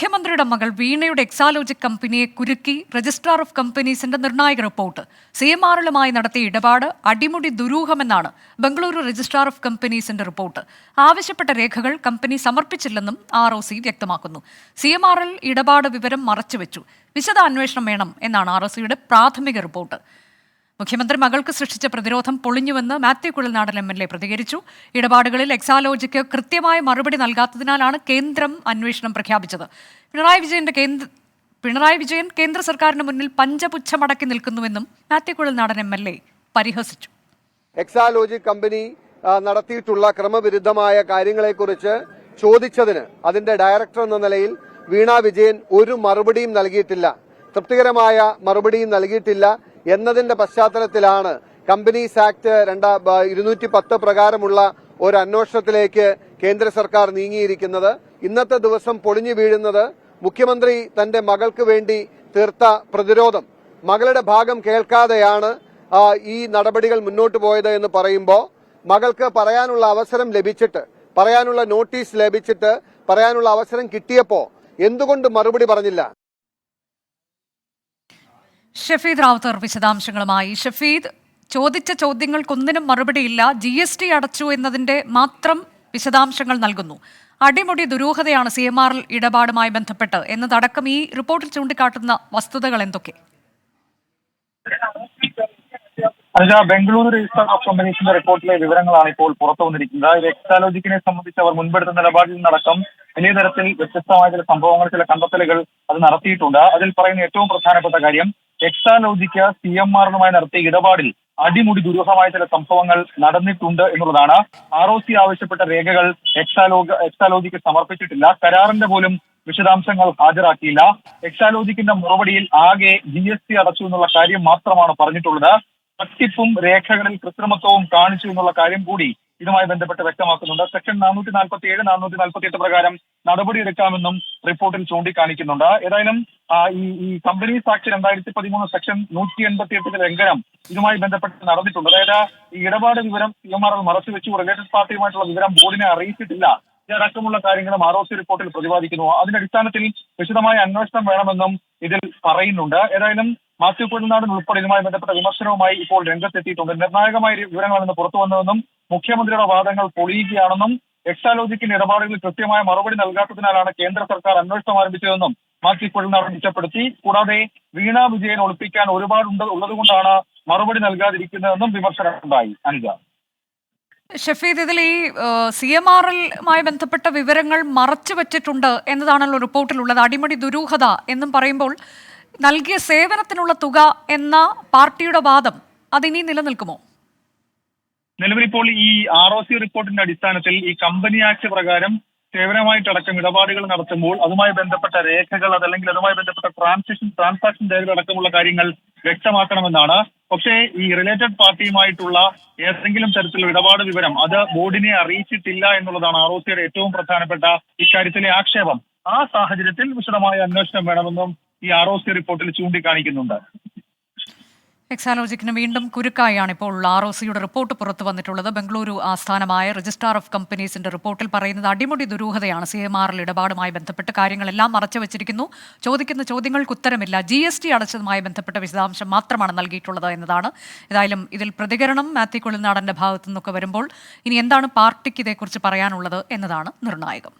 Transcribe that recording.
മുഖ്യമന്ത്രിയുടെ മകൾ വീണയുടെ എക്സാലോജിക് കമ്പനിയെ കുരുക്കി രജിസ്ട്രാർ ഓഫ് കമ്പനീസിന്റെ നിർണായക റിപ്പോർട്ട്. CMRL-മായി നടത്തിയ ഇടപാട് അടിമുടി ദുരൂഹമെന്നാണ് ബംഗളൂരു രജിസ്ട്രാർ ഓഫ് കമ്പനീസിന്റെ റിപ്പോർട്ട്. ആവശ്യപ്പെട്ട രേഖകൾ കമ്പനി സമർപ്പിച്ചില്ലെന്നും ROC വ്യക്തമാക്കുന്നു. CMRL ഇടപാട് വിവരം മറച്ചുവെച്ചു. വിശദ അന്വേഷണം വേണം എന്നാണ് ROCയുടെ പ്രാഥമിക റിപ്പോർട്ട്. മുഖ്യമന്ത്രി മകൾക്ക് സൃഷ്ടിച്ച പ്രതിരോധം പൊളിഞ്ഞുവെന്ന് മാത്യു കുഴൽനാടൻ MLA പ്രതികരിച്ചു. ഇടപാടുകളിൽ എക്സാലോജിക്ക് കൃത്യമായ മറുപടി നൽകാത്തതിനാലാണ് കേന്ദ്രം അന്വേഷണം പ്രഖ്യാപിച്ചത്. പിണറായി വിജയൻ കേന്ദ്ര സർക്കാരിന് മുന്നിൽ പഞ്ചപുച്ഛമടക്കി നിൽക്കുന്നുവെന്നും മാത്യു കുഴൽനാടൻ MLA പരിഹസിച്ചു. എക്സാലോജിക് കമ്പനി നടത്തിയിട്ടുള്ള ക്രമവിരുദ്ധമായ കാര്യങ്ങളെക്കുറിച്ച് ചോദിച്ചതിന് അതിന്റെ ഡയറക്ടർ എന്ന നിലയിൽ വീണ വിജയൻ ഒരു മറുപടിയും നൽകിയിട്ടില്ല, തൃപ്തികരമായ മറുപടിയും നൽകിയിട്ടില്ല എന്നതിന്റെ പശ്ചാത്തലത്തിലാണ് കമ്പനീസ് ആക്ട് 210 പ്രകാരമുള്ള ഒരു അന്വേഷണത്തിലേക്ക് കേന്ദ്ര സർക്കാർ നീങ്ങിയിരിക്കുന്നത്. ഇന്നത്തെ ദിവസം പൊളിഞ്ഞു വീഴുന്നത് മുഖ്യമന്ത്രി തന്റെ മകൾക്ക് വേണ്ടി തീർത്ത പ്രതിരോധം, മകളുടെ ഭാഗം കേൾക്കാതെയാണ് ഈ നടപടികൾ മുന്നോട്ട് പോയത് എന്ന് പറയുമ്പോൾ മകൾക്ക് പറയാനുള്ള അവസരം ലഭിച്ചിട്ട്, പറയാനുള്ള നോട്ടീസ് ലഭിച്ചിട്ട്, പറയാനുള്ള അവസരം കിട്ടിയപ്പോ എന്തുകൊണ്ട് മറുപടി പറഞ്ഞില്ല? ഷഫീദ് റാവുത്തർ വിശദാംശങ്ങളുമായി. ഷഫീദ്, ചോദിച്ച ചോദ്യങ്ങൾക്കൊന്നിനും മറുപടിയില്ല, GST അടച്ചു എന്നതിന്റെ മാത്രം വിശദാംശങ്ങൾ നൽകുന്നു. അടിമുടി ദുരൂഹതയാണ് CMRL ഇടപാടുമായി ബന്ധപ്പെട്ട് എന്നതടക്കം ഈ റിപ്പോർട്ടിൽ ചൂണ്ടിക്കാട്ടുന്ന വസ്തുതകൾ എന്തൊക്കെ? ബംഗളൂരു രജിസ്ട്രാർ ഓഫ് കമ്പനീസിന്റെ റിപ്പോർട്ടിലെ വിവരങ്ങളാണ് ഇപ്പോൾ പുറത്തു വന്നിരിക്കുന്നത്. ഇത് എക്സാലോജിക്കിനെ സംബന്ധിച്ച് അവർ മുൻപെടുത്ത നിലപാടിൽ നിന്നടക്കം വലിയ തരത്തിൽ വ്യത്യസ്തമായ ചില സംഭവങ്ങൾ, ചില കണ്ടെത്തലുകൾ അത് നടത്തിയിട്ടുണ്ട്. അതിൽ പറയുന്ന ഏറ്റവും പ്രധാനപ്പെട്ട കാര്യം, എക്സാലോജിക്ക് CMRL-മായി നടത്തിയ ഇടപാടിൽ അടിമുടി ദുരൂഹമായ ചില സംഭവങ്ങൾ നടന്നിട്ടുണ്ട് എന്നുള്ളതാണ്. ROC ആവശ്യപ്പെട്ട രേഖകൾ എക്സാലോജിക്ക് സമർപ്പിച്ചിട്ടില്ല, കരാറിന്റെ പോലും വിശദാംശങ്ങൾ ഹാജരാക്കിയില്ല. എക്സാലോജിക്കിന്റെ മറുപടിയിൽ ആകെ GST അടച്ചു എന്നുള്ള കാര്യം മാത്രമാണ് പറഞ്ഞിട്ടുള്ളത്. തട്ടിപ്പും രേഖകളിൽ കൃത്രിമത്വവും കാണിച്ചു എന്നുള്ള കാര്യം കൂടി ഇതുമായി ബന്ധപ്പെട്ട് വ്യക്തമാക്കുന്നുണ്ട്. സെക്ഷൻ 447, 448 പ്രകാരം നടപടിയെടുക്കാമെന്നും റിപ്പോർട്ടിൽ ചൂണ്ടിക്കാണിക്കുന്നുണ്ട്. ഏതായാലും ഈ കമ്പനീസ് ആക്ട് 2013 സെക്ഷൻ 188 ലംഘനം ഇതുമായി ബന്ധപ്പെട്ട് നടന്നിട്ടുണ്ട്. അതായത് ഈ ഇടപാട് വിവരം CMRL മറച്ചുവെച്ചു, റിലേറ്റഡ് പാർട്ടിയുമായിട്ടുള്ള വിവരം ബോർഡിനെ അറിയിച്ചിട്ടില്ല, ഇതടക്കമുള്ള കാര്യങ്ങളും ROC റിപ്പോർട്ടിൽ പ്രതിപാദിക്കുന്നു. അതിന്റെ അടിസ്ഥാനത്തിൽ വിശദമായ അന്വേഷണം വേണമെന്നും ഇതിൽ പറയുന്നുണ്ട്. ഏതായാലും മാത്യു കുഴൽനാടൻ ഉൾപ്പെടെ ഇതുമായി ബന്ധപ്പെട്ട വിമർശനവുമായി ഇപ്പോൾ രംഗത്തെത്തിയിട്ടുണ്ട്. നിർണായകമായ വിവരങ്ങളാണ് ഇന്ന് പുറത്തു വന്നതെന്നും മുഖ്യമന്ത്രിയുടെ വാദങ്ങൾ പൊളിയുകയാണെന്നും എക്സാലോജിക്കിന്റെ ഇടപാടുകളിൽ കൃത്യമായ മറുപടി നൽകാത്തതിനാലാണ് കേന്ദ്ര സർക്കാർ അന്വേഷണം ആരംഭിച്ചതെന്നും മാത്യു കുഴൽനാടൻ കുറ്റപ്പെടുത്തി. കൂടാതെ വീണ വിജയൻ ഒളിപ്പിക്കാൻ ഉള്ളതുകൊണ്ടാണ് മറുപടി നൽകാതിരിക്കുന്നതെന്നും വിമർശനമുണ്ടായി. അനുജ. ഷഫീദ്, ഇതിൽ ഈ CMRL-മായി ബന്ധപ്പെട്ട വിവരങ്ങൾ മറച്ചു വെച്ചിട്ടുണ്ട് എന്നതാണല്ലോ റിപ്പോർട്ടിലുള്ളത്. അടിമുടി ദുരൂഹത എന്നും പറയുമ്പോൾ നൽകിയ സേവനത്തിനുള്ള തുക എന്ന പാർട്ടിയുടെ വാദം അതിനി നിലനിൽക്കുമോ? നിലവിലിപ്പോൾ ഈ ROC റിപ്പോർട്ടിന്റെ അടിസ്ഥാനത്തിൽ ഈ കമ്പനി ആക്ട് പ്രകാരം സേവനമായിട്ടടക്കം ഇടപാടുകൾ നടത്തുമ്പോൾ അതുമായി ബന്ധപ്പെട്ട രേഖകൾ, അതല്ലെങ്കിൽ അതുമായി ബന്ധപ്പെട്ട ട്രാൻസാക്ഷൻ രേഖകൾ അടക്കമുള്ള കാര്യങ്ങൾ വ്യക്തമാക്കണമെന്നാണ്. പക്ഷേ ഈ റിലേറ്റഡ് പാർട്ടിയുമായിട്ടുള്ള ഏതെങ്കിലും തരത്തിലുള്ള ഇടപാട് വിവരം അത് ബോർഡിനെ അറിയിച്ചിട്ടില്ല എന്നുള്ളതാണ് ROCയുടെ ഏറ്റവും പ്രധാനപ്പെട്ട ഇക്കാര്യത്തിലെ ആക്ഷേപം. ആ സാഹചര്യത്തിൽ വിശദമായ അന്വേഷണം വേണമെന്നും ഈ ROC റിപ്പോർട്ടിൽ ചൂണ്ടിക്കാണിക്കുന്നുണ്ട്. എക്സാലോജിക്കിന് വീണ്ടും കുരുക്കായാണ് ഇപ്പോൾ ROCയുടെ റിപ്പോർട്ട് പുറത്തു വന്നിട്ടുള്ളത്. ബംഗളൂരു ആസ്ഥാനമായ രജിസ്ട്രാർ ഓഫ് കമ്പനീസിന്റെ റിപ്പോർട്ടിൽ പറയുന്നത് അടിമുടി ദുരൂഹതയാണ്. CMRL ഇടപാടുമായി ബന്ധപ്പെട്ട് കാര്യങ്ങളെല്ലാം മറച്ചു വെച്ചിരിക്കുന്നു, ചോദിക്കുന്ന ചോദ്യങ്ങൾക്ക് ഉത്തരമില്ല, GST അടച്ചതുമായി ബന്ധപ്പെട്ട വിശദാംശം മാത്രമാണ് നൽകിയിട്ടുള്ളത് എന്നതാണ്. ഏതായാലും ഇതിൽ പ്രതികരണം മാത്യു കുഴൽനാടന്റെ ഭാഗത്തു നിന്നൊക്കെ വരുമ്പോൾ ഇനി എന്താണ് പാർട്ടിക്ക് ഇതേക്കുറിച്ച് പറയാനുള്ളത് എന്നതാണ് നിർണായകം.